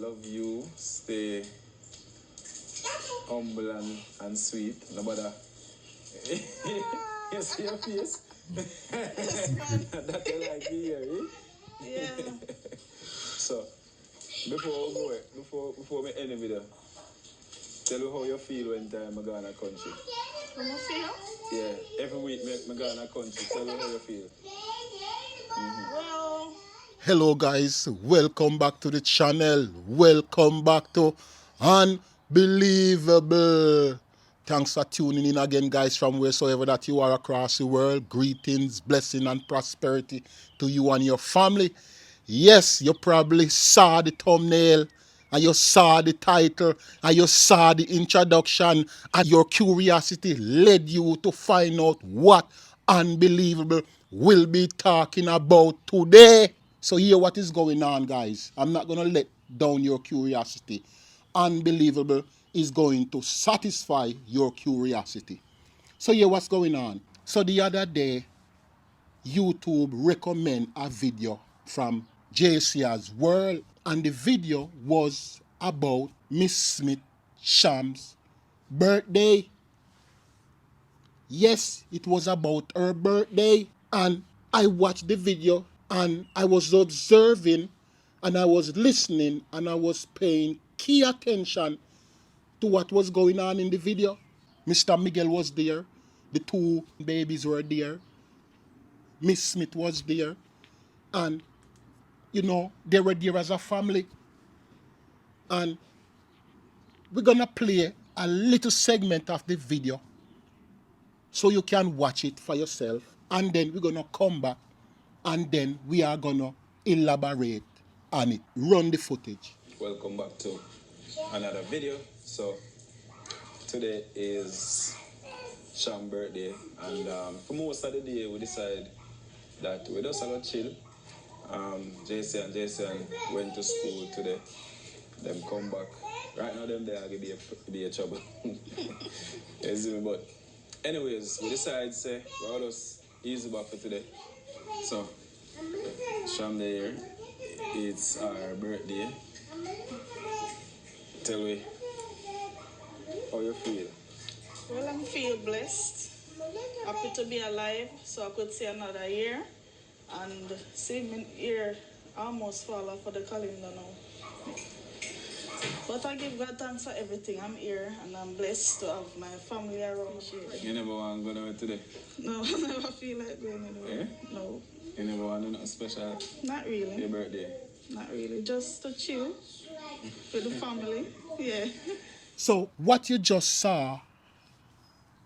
love you. Stay humble and sweet. No matter. You see your face? That you like to hear, eh? Yeah. So, before we go, before we end the video, tell me how you feel when time I go in a country. How you feel? Yeah, every week I go in a country. Tell me how you feel. Well, Hello guys, welcome back to the channel. Welcome back to Unbelievable. Thanks for tuning in again guys from wheresoever that you are across the world. Greetings, blessing and prosperity to you and your family. Yes, you probably saw the thumbnail and you saw the title and you saw the introduction and your curiosity led you to find out what Unbelievable will be talking about today. So hear what is going on, guys. I'm not going to let down your curiosity. Unbelievable is going to satisfy your curiosity. So hear what's going on. So the other day, YouTube recommend a video from JC's World, and the video was about Miss Smith Sham's birthday. Yes, it was about her birthday, and I watched the video and I was observing and I was listening and I was paying key attention to what was going on in the video. Mr. Miguel was there, the two babies were there, Miss Smith was there, and they were there as a family. And we're gonna play a little segment of the video so you can watch it for yourself, and then we're gonna come back and then we are gonna elaborate on it. Run the footage. Welcome back to another video. So, today is Sham's birthday, and for most of the day we decide that we just have a chill. Jason went to school today. Them come back. Right now them there be a trouble. You see me? But anyways, we decide say we'll just easy back for today. So Sham here. It's our birthday. Tell me how you feel. well, I feel blessed. Happy to be alive, so I could see another year. And see me here almost fall off of the calendar now. But I give God thanks for everything. I'm here and I'm blessed to have my family around here. You never want to go nowhere today? No, I never feel like going anywhere. Yeah? No. You never want to do nothing special Not for really. your birthday? Not really. Just to chill with the family. Yeah. So what you just saw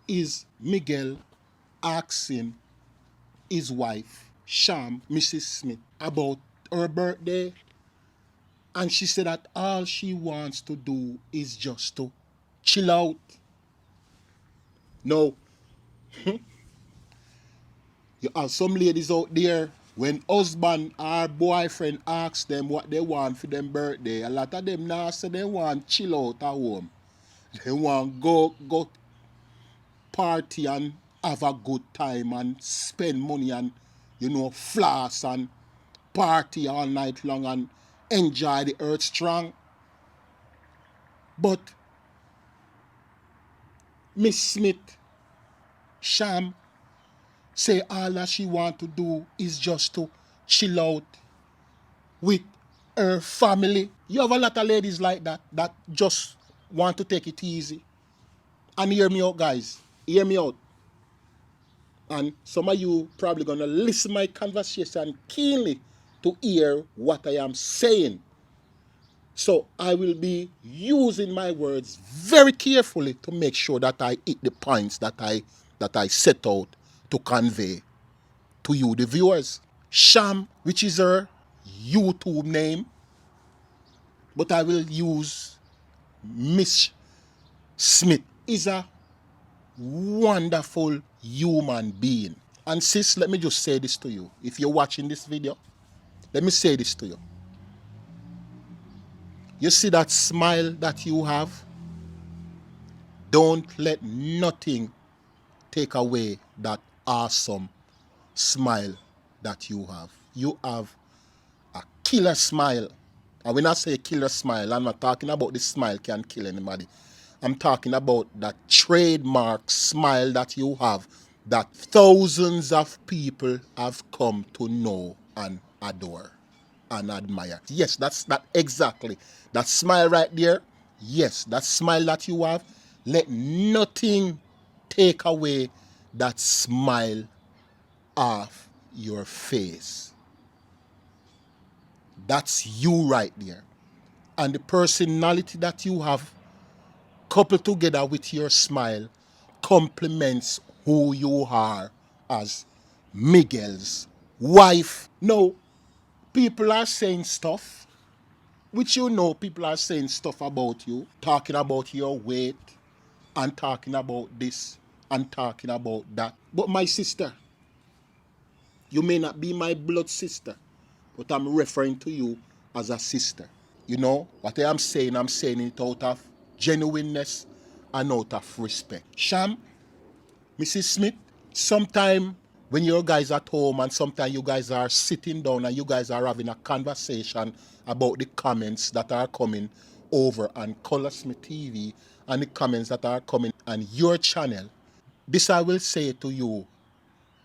is Miguel asking his wife, Sham, Mrs. Smith, about her birthday. And she said that all she wants to do is just to chill out. Now, you have some ladies out there, when husband or boyfriend asks them what they want for them birthday, a lot of them now say they want chill out at home. They want go party and have a good time and spend money and, floss and party all night long and enjoy the earth strong. But Miss Smith, Sham, say all that she want to do is just to chill out with her family. You have a lot of ladies like that just want to take it easy. And hear me out, guys. Hear me out. And some of you probably gonna listen my conversation keenly to hear what I am saying. So I will be using my words very carefully to make sure that I hit the points that I set out to convey to you, the viewers. Sham, which is her YouTube name, but I will use Miss Smith, is a wonderful human being. And sis, let me just say this to you. If you're watching this video, let me say this to you. You see that smile that you have? Don't let nothing take away that awesome smile that you have. You have a killer smile. And when I say kill a smile, I'm not talking about the smile can kill anybody. I'm talking about that trademark smile that you have that thousands of people have come to know and adore and admire. Yes, that's that exactly. That smile right there. Yes, that smile that you have. Let nothing take away that smile off your face. That's you right there. And the personality that you have coupled together with your smile complements who you are as Miguel's wife. No, people are saying stuff, which you know people are saying stuff about you, talking about your weight, and talking about this, and talking about that. But my sister, you may not be my blood sister, but I'm referring to you as a sister. You know, what I'm saying it out of genuineness and out of respect. Sham, Mrs. Smith, sometime when you guys are at home and sometimes you guys are sitting down and you guys are having a conversation about the comments that are coming over on Colaz TV and the comments that are coming on your channel, this I will say to you,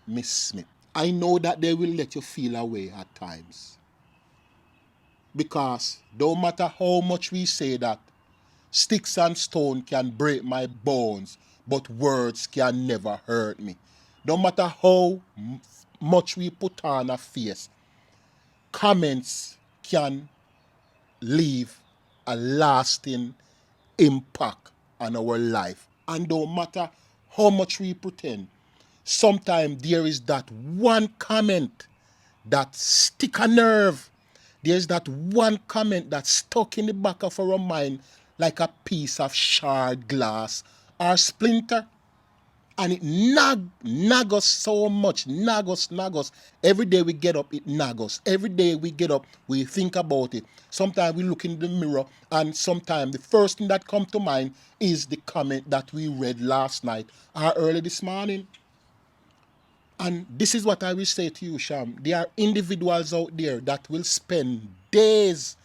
Miss Smith. I know that they will let you feel away at times. Because no matter how much we say that sticks and stone can break my bones, but words can never hurt me. No matter how much we put on a face, comments can leave a lasting impact on our life. And no matter how much we pretend, sometimes there is that one comment that stick a nerve. There's that one comment that's stuck in the back of our mind like a piece of shard glass or splinter. And it nag us so much, nag us. Every day we get up, it nag us. Every day we get up, we think about it. Sometimes we look in the mirror, and sometimes the first thing that comes to mind is the comment that we read last night or early this morning. And this is what I will say to you, Sham. There are individuals out there that will spend days,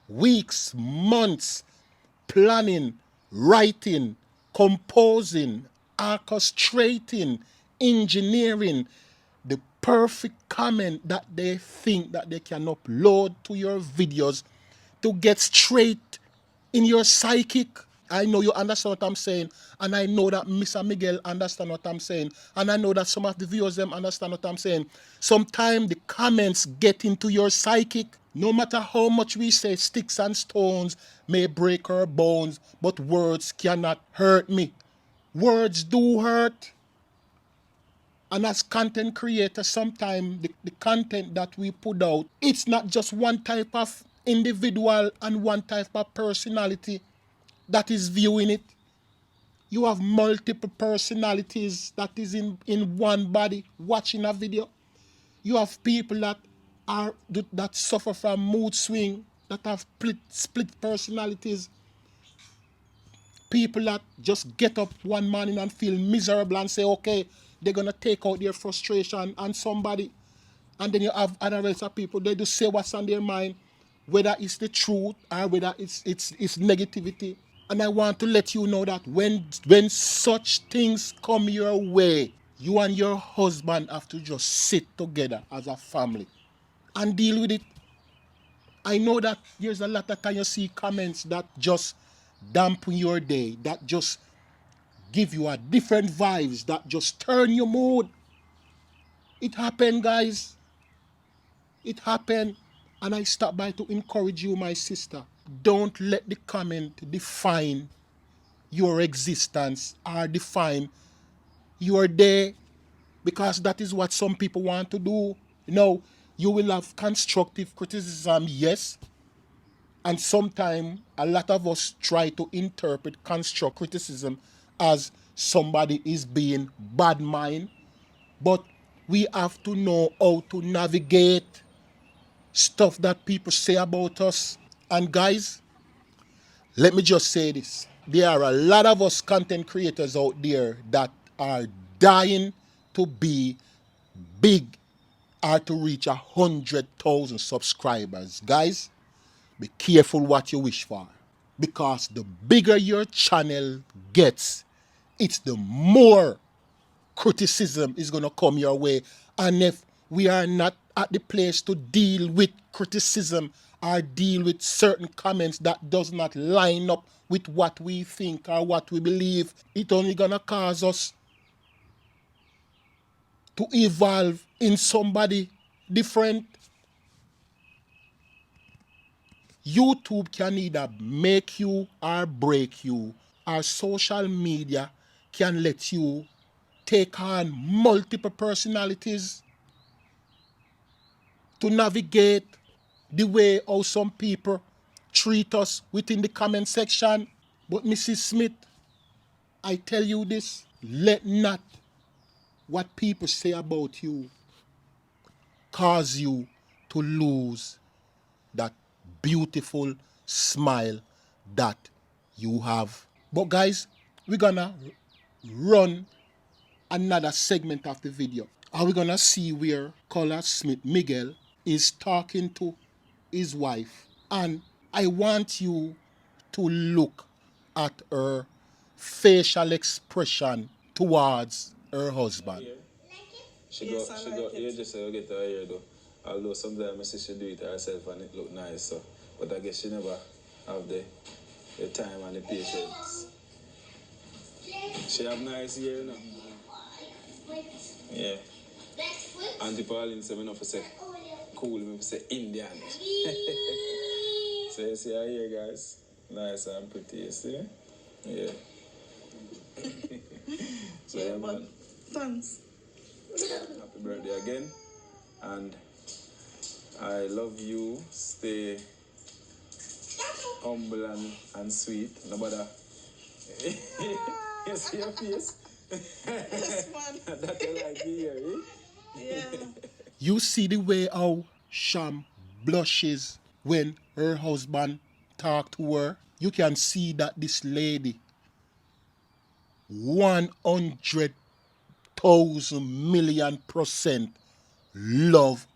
weeks, months planning, writing, composing, orchestrating, engineering the perfect comment that they think that they can upload to your videos to get straight in your psychic. I know you understand what I'm saying, and I know that Mr. Miguel understand what I'm saying, and I know that some of the viewers them understand what I'm saying. Sometimes the comments get into your psychic. No matter how much we say sticks and stones may break our bones, but words cannot hurt me. Words do hurt. And as content creators, sometimes the content that we put out, it's not just one type of individual and one type of personality that is viewing it. You have multiple personalities that is in one body watching a video. You have people that suffer from mood swing, that have split personalities. People that just get up one morning and feel miserable and say, okay, they're gonna take out their frustration on somebody. And then you have other race of people, they just say what's on their mind, whether it's the truth or whether it's negativity. And I want to let you know that when such things come your way, you and your husband have to just sit together as a family and deal with it. I know that there's a lot of time you see comments that just dampen your day, that just give you a different vibes, that just turn your mood. It happened, guys. It happened. And I stop by to encourage you, my sister. Don't let the comment define your existence or define your day, because that is what some people want to do. You will have constructive criticism, yes, and sometimes a lot of us try to interpret constructive criticism as somebody is being bad mind, but we have to know how to navigate stuff that people say about us. And guys, let me just say this. There are a lot of us content creators out there that are dying to be big or to reach 100,000 subscribers. Guys, Be careful what you wish for. Because the bigger your channel gets, it's the more criticism is going to come your way. And if we are not at the place to deal with criticism or deal with certain comments that does not line up with what we think or what we believe, it only going to cause us to evolve in somebody different. YouTube can either make you or break you, or social media can let you take on multiple personalities to navigate the way how some people treat us within the comment section. But Mrs. Smith, I tell you this, let not what people say about you cause you to lose that beautiful smile that you have. But guys, we're gonna run another segment of the video. Are we gonna see where Colaz Smith Miguel is talking to his wife, and I want you to look at her facial expression towards her husband. You just get her hair though. Although sometimes my sister do it herself and it look nice, so. But I guess she never have the time and the patience. She have nice hair, you know. Yeah. Auntie Pauline said me not for say cool, me for say Indian. So you see her hair, guys. Nice and pretty, you see? Yeah. So yeah, man. Thanks. Happy birthday again. And I love you. Stay humble and sweet. No matter. You see your face? Yes, man. That you like to hear, eh? Yeah. You see the way how Sham blushes when her husband talk to her? You can see that this lady 100,000,000,000% love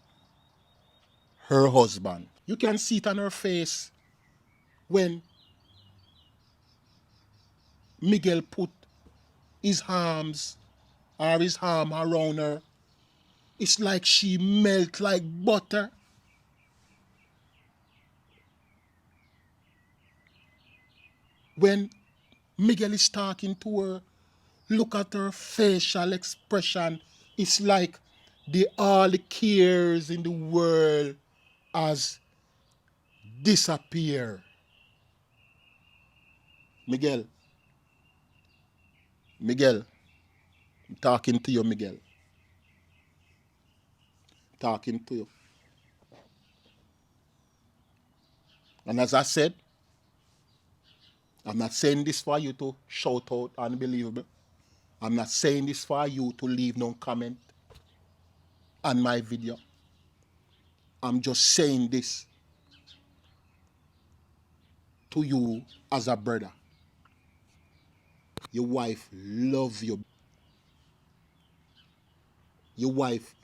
her husband. You can see it on her face when Miguel put his arms or his arm around her. It's like she melt like butter. When Miguel is talking to her, look at her facial expression. It's like all the cares in the world has disappeared. Miguel, I'm talking to you, Miguel. Talking to you. And as I said, I'm not saying this for you to shout out unbelievable. I'm not saying this for you to leave no comment on my video. I'm just saying this to you as a brother. Your wife loves you. Your wife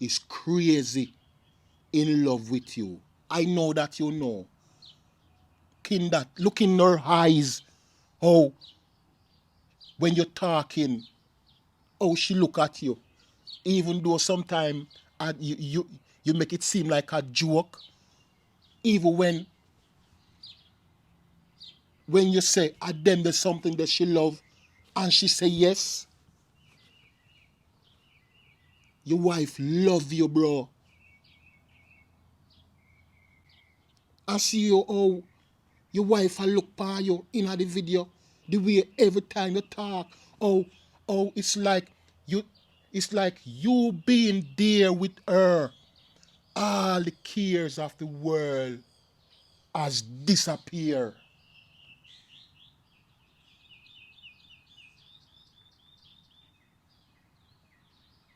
is crazy in love with you. I know that you know. Look in her eyes. Oh, when you're talking, oh, she look at you. Even though sometimes you make it seem like a joke. Even when you say, then there's something that she love, and she say yes. Your wife love you, bro. I see you, oh, your wife I look by you in the video. The way every time you talk, oh, you it's like you being there with her. All the cares of the world has disappeared.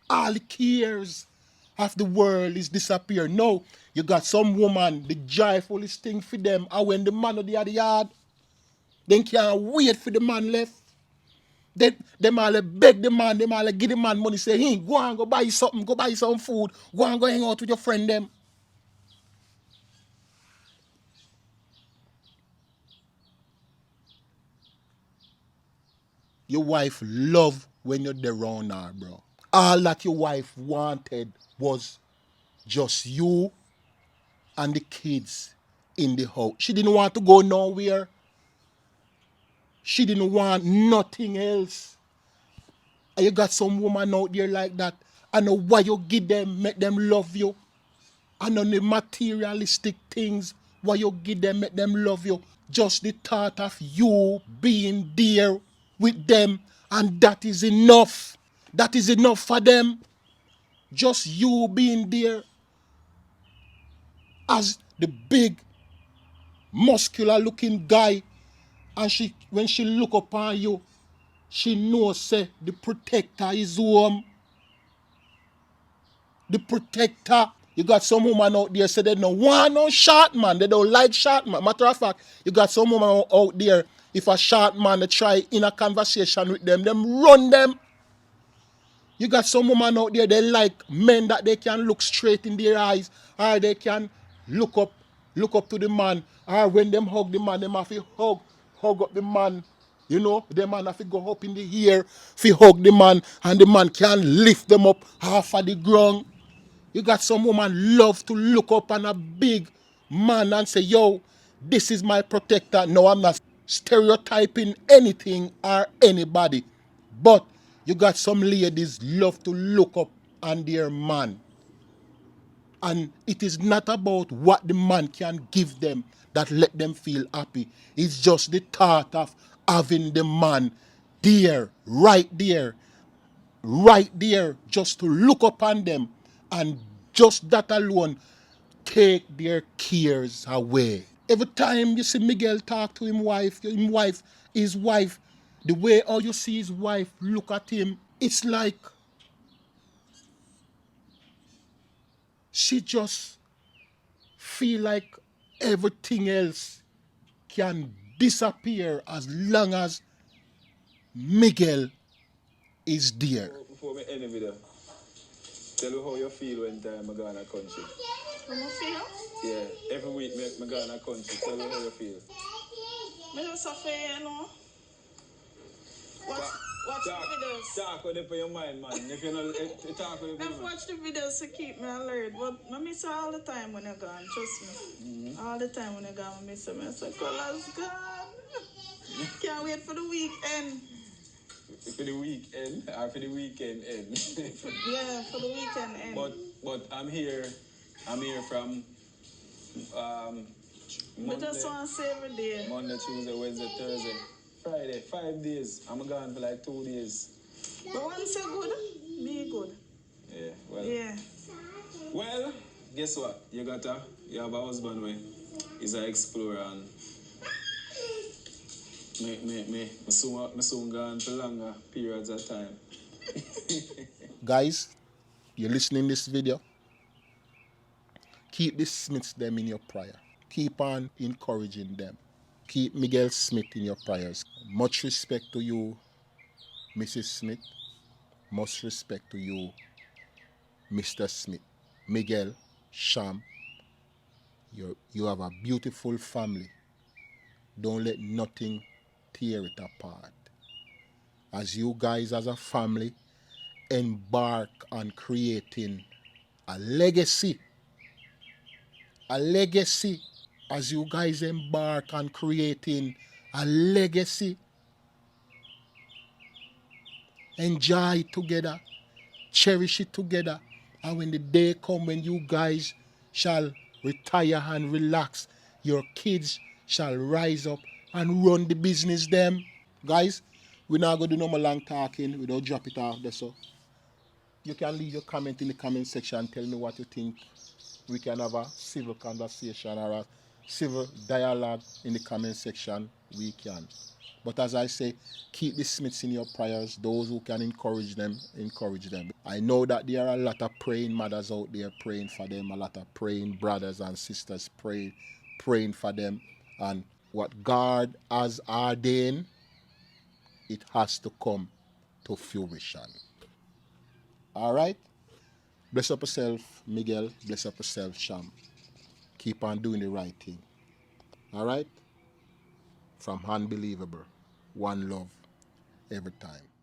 All the cares of the world is disappeared. No, you got some woman, the joyfulest thing for them are when the man of the other yard, they can't wait for the man left. Them all beg the man, them all give the man money, say, hey, go and go buy something, go buy some food, go and go hang out with your friend them. Your wife love when you're there around her, bro. All that your wife wanted was just you and the kids in the house. She didn't want to go nowhere. She didn't want nothing else. And you got some woman out there like that. I know why you give them, make them love you. I know the materialistic things, why you give them, make them love you. Just the thought of you being there with them, and that is enough. That is enough for them. Just you being there as the big, muscular looking guy, and she when she look upon you, she knows say the protector is home. The protector. You got some woman out there say they don't want no short man. They don't like short man. Matter of fact, you got some woman out there, if a short man they try in a conversation with them run them. You got some woman out there, they like men that they can look straight in their eyes, or they can look up to the man, or when them hug the man, them have to hug up the man. You know, the man have to go up in the air, fi hug the man, and the man can lift them up half of the ground. You got some woman love to look up on a big man and say, yo, this is my protector. No, I'm not stereotyping anything or anybody. But you got some ladies love to look up on their man. And it is not about what the man can give them that let them feel happy. It's just the thought of having the man right there, just to look upon them, and just that alone take their cares away. Every time you see Miguel talk to his wife, the way how you see his wife look at him, it's like she just feel like everything else can disappear as long as Miguel is there. Before we end the video, tell me how you feel when time I go in a country. How I feel? Yeah, every week I go in a country. Tell me how you feel. I just feel, you know. Watch the videos. Talk with it for your mind, man. If you know, talk with it for your mind. Watch the videos to keep me alert. But I miss her all the time when you're gone, trust me. All the time when you're gone, I miss her. I say, Colaz gone. Can't wait for the weekend. For the weekend or for the weekend end? Yeah, for the weekend end. But I'm here from Monday, just want to say every day. Monday, Tuesday, Wednesday, Thursday, Friday, 5 days. I'm gone for like 2 days. But once you're good, be good. Yeah, well. Yeah. Well, guess what? You have a husband where he's an explorer, and me soon gone for longer periods of time. Guys, you're listening this video, keep the Smiths them in your prayer. Keep on encouraging them. Keep Miguel Smith in your prayers. Much respect to you, Mrs. Smith. Much respect to you, Mr. Smith. Miguel, Sham, you have a beautiful family. Don't let nothing tear it apart. As you guys as a family embark on creating a legacy, as you guys embark on creating a legacy, enjoy it together, cherish it together, and when the day come when you guys shall retire and relax, your kids shall rise up and run the business them. Guys, we're not going to do no more long talking. We don't drop it off there, so you can leave your comment in the comment section and tell me what you think. We can have a civil conversation or a civil dialogue in the comment section. We can. But as I say, keep the Smiths in your prayers. Those who can encourage them, encourage them. I know that there are a lot of praying mothers out there praying for them, a lot of praying brothers and sisters praying for them. And what God has ordained, it has to come to fruition. All right? Bless up yourself, Miguel. Bless up yourself, Sham. Keep on doing the right thing. All right? From Unbelievable, one love. every time.